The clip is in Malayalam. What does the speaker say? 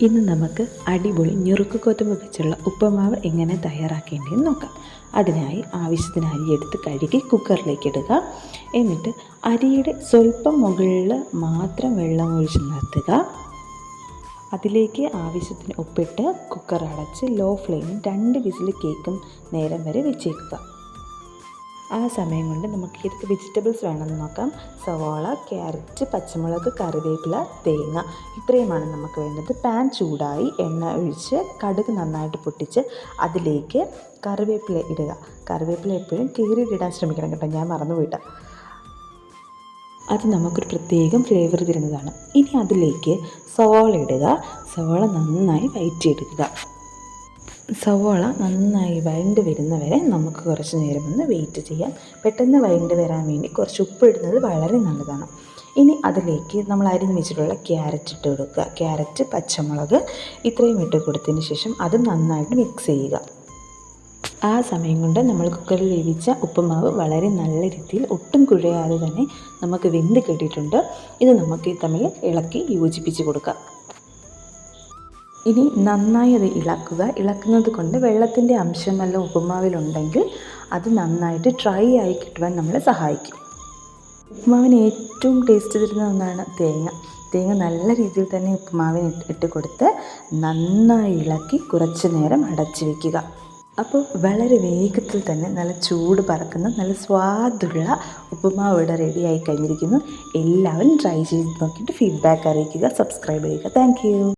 ഇന്ന് നമുക്ക് അടിപൊളി ഞുറുക്ക് ഗോതമ്പ് വെച്ചുള്ള ഉപ്പുമാവ് എങ്ങനെ തയ്യാറാക്കേണ്ടതെന്ന് നോക്കാം. അതിനായി ആവശ്യത്തിന് അരി എടുത്ത് കഴുകി കുക്കറിലേക്ക് ഇടുക. എന്നിട്ട് അരിയുടെ സ്വല്പം മുകളിൽ മാത്രം വെള്ളം ഒഴിച്ച് നിർത്തുക. അതിലേക്ക് ആവശ്യത്തിന് ഉപ്പിട്ട് കുക്കർ അടച്ച് ലോ ഫ്ലെയിമിൽ 2 വിസിൽ കേൾക്കും നേരം വരെ വെച്ചേക്കുക. ആ സമയം കൊണ്ട് നമുക്ക് ഏതൊക്കെ വെജിറ്റബിൾസ് വേണമെന്ന് നോക്കാം. സവാള, ക്യാരറ്റ്, പച്ചമുളക്, കറിവേപ്പില, തേങ്ങ, ഇത്രയുമാണ് നമുക്ക് വേണ്ടത്. പാൻ ചൂടായി എണ്ണ ഒഴിച്ച് കടുക് നന്നായിട്ട് പൊട്ടിച്ച് അതിലേക്ക് കറിവേപ്പില ഇടുക. കറിവേപ്പില എപ്പോഴും കീറിയിടാൻ ശ്രമിക്കണം കേട്ടോ, ഞാൻ മറന്നുപോയിട്ട. അത് നമുക്കൊരു പ്രത്യേകം ഫ്ലേവർ തരുന്നതാണ്. ഇനി അതിലേക്ക് സവാള ഇടുക. സവാള നന്നായി വഴറ്റിയെടുക്കുക. സവാള നന്നായി വഴണ്ട് വരുന്നവരെ നമുക്ക് കുറച്ച് നേരം ഒന്ന് വെയിറ്റ് ചെയ്യാം. പെട്ടെന്ന് വഴണ്ട് വരാൻ വേണ്ടി കുറച്ച് ഉപ്പ് ഇടുന്നത് വളരെ നല്ലതാണ്. ഇനി അതിലേക്ക് നമ്മൾ അരിഞ്ഞ് വെച്ചിട്ടുള്ള ക്യാരറ്റ് ഇട്ട് കൊടുക്കുക. ക്യാരറ്റ്, പച്ചമുളക് ഇത്രയും ഇട്ട് കൊടുത്തതിന് ശേഷം അത് നന്നായിട്ട് മിക്സ് ചെയ്യുക. ആ സമയം കൊണ്ട് നമ്മൾ കുക്കറിൽ വേവിച്ച ഉപ്പുമാവ് വളരെ നല്ല രീതിയിൽ ഒട്ടും കുഴയാതെ തന്നെ നമുക്ക് വെന്ത് കിട്ടിയിട്ടുണ്ട്. ഇത് നമുക്ക് തമ്മിൽ ഇളക്കി യോജിപ്പിച്ച് കൊടുക്കാം. ഇനി നന്നായി അത് ഇളക്കുന്നത് കൊണ്ട് വെള്ളത്തിൻ്റെ അംശമെല്ലാം ഉപ്പുമാവിലുണ്ടെങ്കിൽ അത് നന്നായിട്ട് ഡ്രൈ ആയി കിട്ടുവാൻ നമ്മളെ സഹായിക്കും. ഉപ്പുമാവിന് ഏറ്റവും ടേസ്റ്റ് തരുന്ന ഒന്നാണ് തേങ്ങ നല്ല രീതിയിൽ തന്നെ ഉപ്പുമാവിന് ഇട്ട് കൊടുത്ത് നന്നായി ഇളക്കി കുറച്ച് നേരം അടച്ചു വയ്ക്കുക. അപ്പോൾ വളരെ വേഗത്തിൽ തന്നെ നല്ല ചൂട് പറക്കുന്ന നല്ല സ്വാദുള്ള ഉപ്പുമാവ് ഇവിടെ റെഡിയായി കഴിഞ്ഞിരിക്കുന്നു. എല്ലാവരും ട്രൈ ചെയ്ത് നോക്കിയിട്ട് ഫീഡ്ബാക്ക് അറിയിക്കുക. സബ്സ്ക്രൈബ് ചെയ്യുക. Thank you.